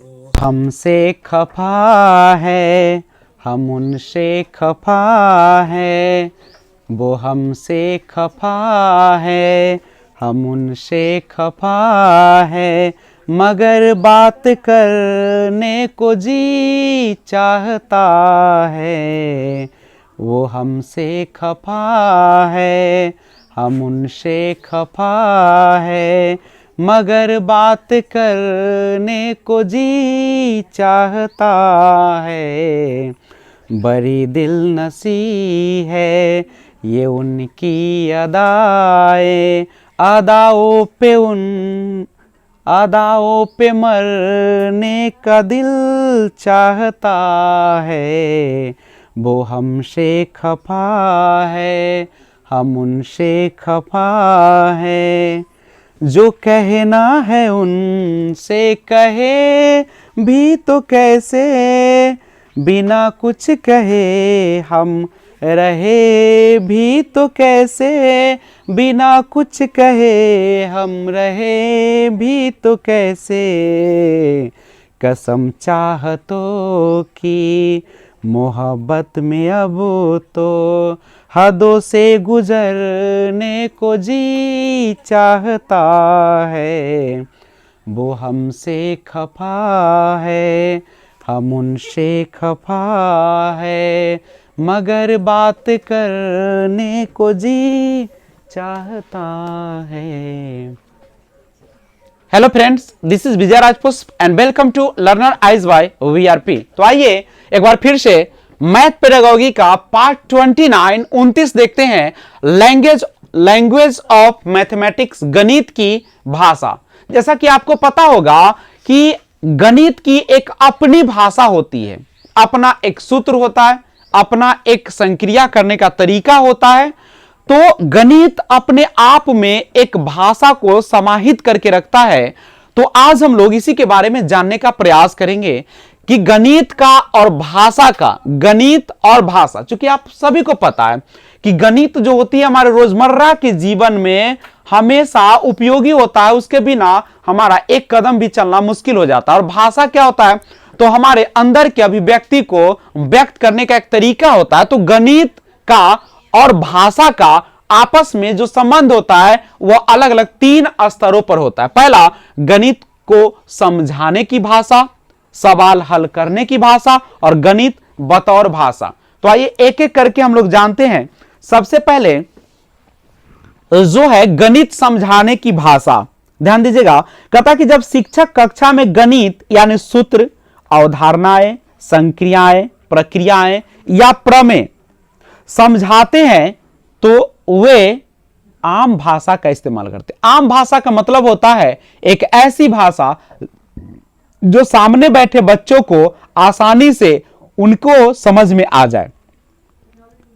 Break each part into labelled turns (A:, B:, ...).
A: हमसे खफा है, हम उनसे खफा है। वो हमसे खफा है, हम उनसे खफा है। मगर बात करने को जी चाहता है। वो हमसे खफा है, हम उनसे खफा है। मगर बात करने को जी चाहता है। बड़ी दिल नसी है ये उनकी अदाएं, अदाओं पे मरने का दिल चाहता है। वो हमसे खफा है, हम उनसे खफा है। जो कहना है उनसे कहे भी तो कैसे, बिना कुछ कहे हम रहे भी तो कैसे। बिना कुछ कहे हम रहे भी तो कैसे। कसम चाहतों की मोहब्बत में अब तो हदों से गुजरने को जी चाहता है। वो हमसे खफा है, हम उनसे खफा है। मगर बात करने को जी चाहता है। Hello friends, this is Vijay Rajpushp and welcome to learner eyes by VRP. तो आइए एक बार फिर से मैथ पेडागोगी का पार्ट 29 देखते हैं। लैंग्वेज ऑफ मैथमेटिक्स, गणित की भाषा। जैसा कि आपको पता होगा कि गणित की एक अपनी भाषा होती है, अपना एक सूत्र होता है, अपना एक संक्रिया करने का तरीका होता है। तो गणित अपने आप में एक भाषा को समाहित करके रखता है। तो आज हम लोग इसी के बारे में जानने का प्रयास करेंगे कि गणित का और भाषा का, गणित और भाषा, चूंकि आप सभी को पता है कि गणित जो होती है हमारे रोजमर्रा के जीवन में हमेशा उपयोगी होता है, उसके बिना हमारा एक कदम भी चलना मुश्किल हो जाता है। और भाषा क्या होता है, तो हमारे अंदर के अभिव्यक्ति को व्यक्त करने का एक तरीका होता है। तो गणित का और भाषा का आपस में जो संबंध होता है वह अलग अलग 3 स्तरों पर होता है। पहला, गणित को समझाने की भाषा, सवाल हल करने की भाषा, और गणित बतौर भाषा। तो आइए एक एक करके हम लोग जानते हैं। सबसे पहले जो है गणित समझाने की भाषा, ध्यान दीजिएगा। कहता कि जब शिक्षक कक्षा में गणित यानी सूत्र, अवधारणाएं, संक्रियाएं, प्रक्रियाएं या प्रमेय समझाते हैं तो वे आम भाषा का इस्तेमाल करते हैं। आम भाषा का मतलब होता है एक ऐसी भाषा जो सामने बैठे बच्चों को आसानी से उनको समझ में आ जाए।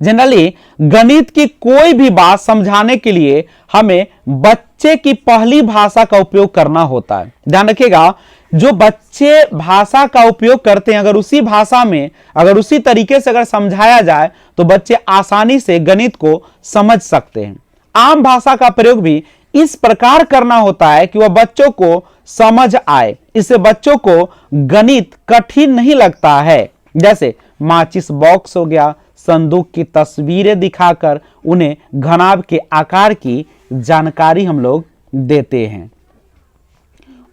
A: जनरली गणित की कोई भी बात समझाने के लिए हमें बच्चे की पहली भाषा का उपयोग करना होता है। ध्यान रखिएगा, जो बच्चे भाषा का उपयोग करते हैं, अगर उसी भाषा में, अगर उसी तरीके से अगर समझाया जाए तो बच्चे आसानी से गणित को समझ सकते हैं। आम भाषा का प्रयोग भी इस प्रकार करना होता है कि वह बच्चों को समझ आए, इससे बच्चों को गणित कठिन नहीं लगता है। जैसे माचिस बॉक्स हो गया, संदूक की तस्वीरें दिखाकर उन्हें घनाभ के आकार की जानकारी हम लोग देते हैं।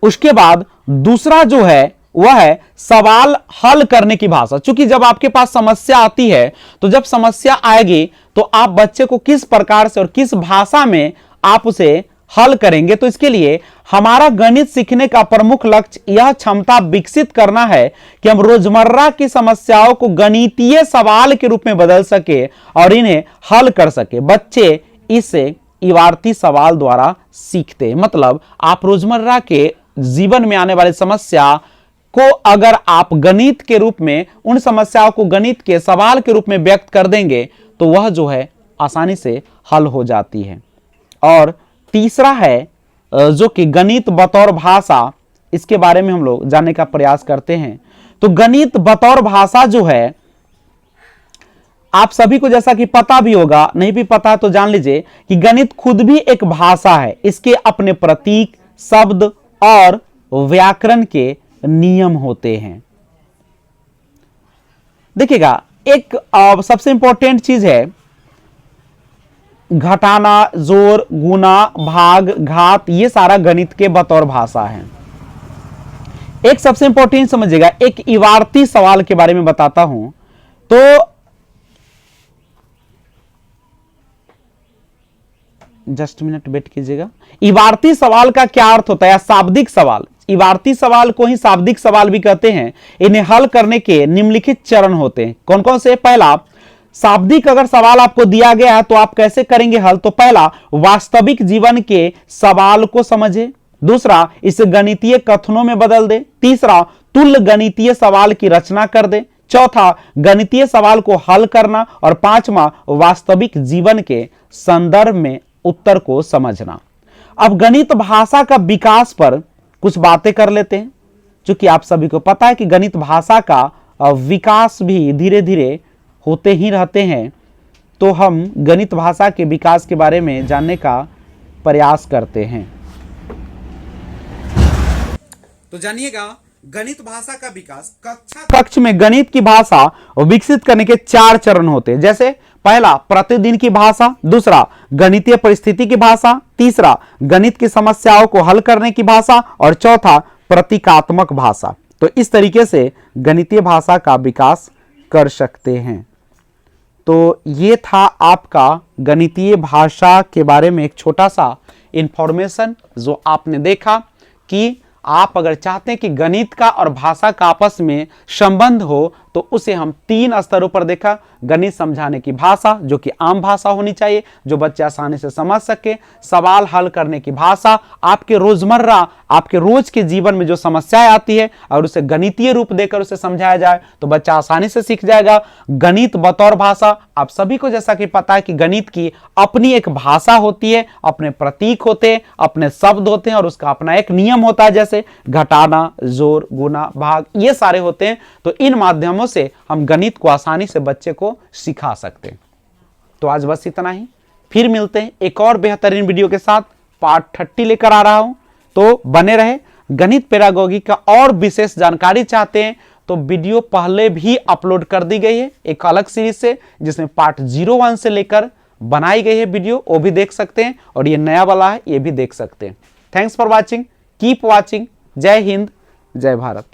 A: उसके बाद दूसरा जो है वह है सवाल हल करने की भाषा। चूंकि जब आपके पास समस्या आती है, तो जब समस्या आएगी तो आप बच्चे को किस प्रकार से और किस भाषा में आप उसे हल करेंगे। तो इसके लिए हमारा गणित सीखने का प्रमुख लक्ष्य यह क्षमता विकसित करना है कि हम रोजमर्रा की समस्याओं को गणितीय सवाल के रूप में बदल सके और इन्हें हल कर सके। बच्चे इसे इबारती सवाल द्वारा सीखते हैं। मतलब आप रोजमर्रा के जीवन में आने वाली समस्या को अगर आप गणित के रूप में, उन समस्याओं को गणित के सवाल के रूप में व्यक्त कर देंगे तो वह जो है आसानी से हल हो जाती है। और तीसरा है जो कि गणित बतौर भाषा, इसके बारे में हम लोग जानने का प्रयास करते हैं। तो गणित बतौर भाषा जो है, आप सभी को जैसा कि पता भी होगा, नहीं भी पता तो जान लीजिए कि गणित खुद भी एक भाषा है। इसके अपने प्रतीक, शब्द और व्याकरण के नियम होते हैं। देखिएगा, एक सबसे इंपॉर्टेंट चीज है घटाना, जोड़, गुना, भाग, घात, ये सारा गणित के बतौर भाषा है। एक सबसे इंपॉर्टेंट समझिएगा, एक इबारती सवाल के बारे में बताता हूं। तो जस्ट मिनट वेट कीजिएगा। इबारती सवाल का क्या अर्थ होता है? शाब्दिक सवाल। इबारती सवाल को ही शाब्दिक सवाल भी कहते हैं। इन्हें हल करने के निम्नलिखित चरण होते हैं। कौन कौन से? पहला, शाब्दिक अगर सवाल आपको दिया गया है तो आप कैसे करेंगे हल? तो पहला, वास्तविक जीवन के सवाल को समझे। दूसरा, इसे गणितीय कथनों में बदल दे। तीसरा, तुल्य गणितीय सवाल की रचना कर दे। चौथा, गणितीय सवाल को हल करना। और पांचवा, वास्तविक जीवन के संदर्भ में उत्तर को समझना। अब गणित भाषा का विकास पर कुछ बातें कर लेते हैं। क्योंकि आप सभी को पता है कि गणित भाषा का विकास भी धीरे धीरे होते ही रहते हैं, तो हम गणित भाषा के विकास के बारे में जानने का प्रयास करते हैं। तो जानिएगा, गणित भाषा का विकास कक्ष में गणित की भाषा विकसित करने के 4 चरण होते हैं। जैसे पहला, प्रतिदिन की भाषा। दूसरा, गणितीय परिस्थिति की भाषा। तीसरा, गणित की समस्याओं को हल करने की भाषा। और चौथा, प्रतीकात्मक भाषा। तो इस तरीके से गणितीय भाषा का विकास कर सकते हैं। तो ये था आपका गणितीय भाषा के बारे में एक छोटा सा इंफॉर्मेशन, जो आपने देखा कि आप अगर चाहते हैं कि गणित का और भाषा का आपस में संबंध हो, तो उसे हम 3 स्तरों पर देखा। गणित समझाने की भाषा, जो कि आम भाषा होनी चाहिए, जो बच्चे आसानी से समझ सके। सवाल हल करने की भाषा, आपके रोजमर्रा, आपके रोज के जीवन में जो समस्याएं आती है और उसे गणितीय रूप देकर उसे समझाया जाए तो बच्चा आसानी से सीख जाएगा। गणित बतौर भाषा, आप सभी को जैसा कि पता है कि गणित की अपनी एक भाषा होती है, अपने प्रतीक होते हैं, अपने शब्द होते हैं और उसका अपना एक नियम होता है, जैसे घटाना, जोड़, गुना, भाग, ये सारे होते हैं। तो इन माध्यमों से हम गणित को आसानी से बच्चे को सिखा सकते हैं। तो आज बस इतना ही, फिर मिलते हैं एक और बेहतरीन वीडियो के साथ। पार्ट 30 लेकर आ रहा हूं, तो बने रहे। गणित पेडागोगी का और विशेष जानकारी चाहते हैं तो वीडियो पहले भी अपलोड कर दी गई है एक अलग सीरीज से, जिसमें पार्ट 01 से लेकर बनाई गई है वीडियो, वो भी देख सकते हैं। और ये नया वाला है, ये भी देख सकते हैं। Thanks for watching, keep watching. जय हिंद, जय भारत।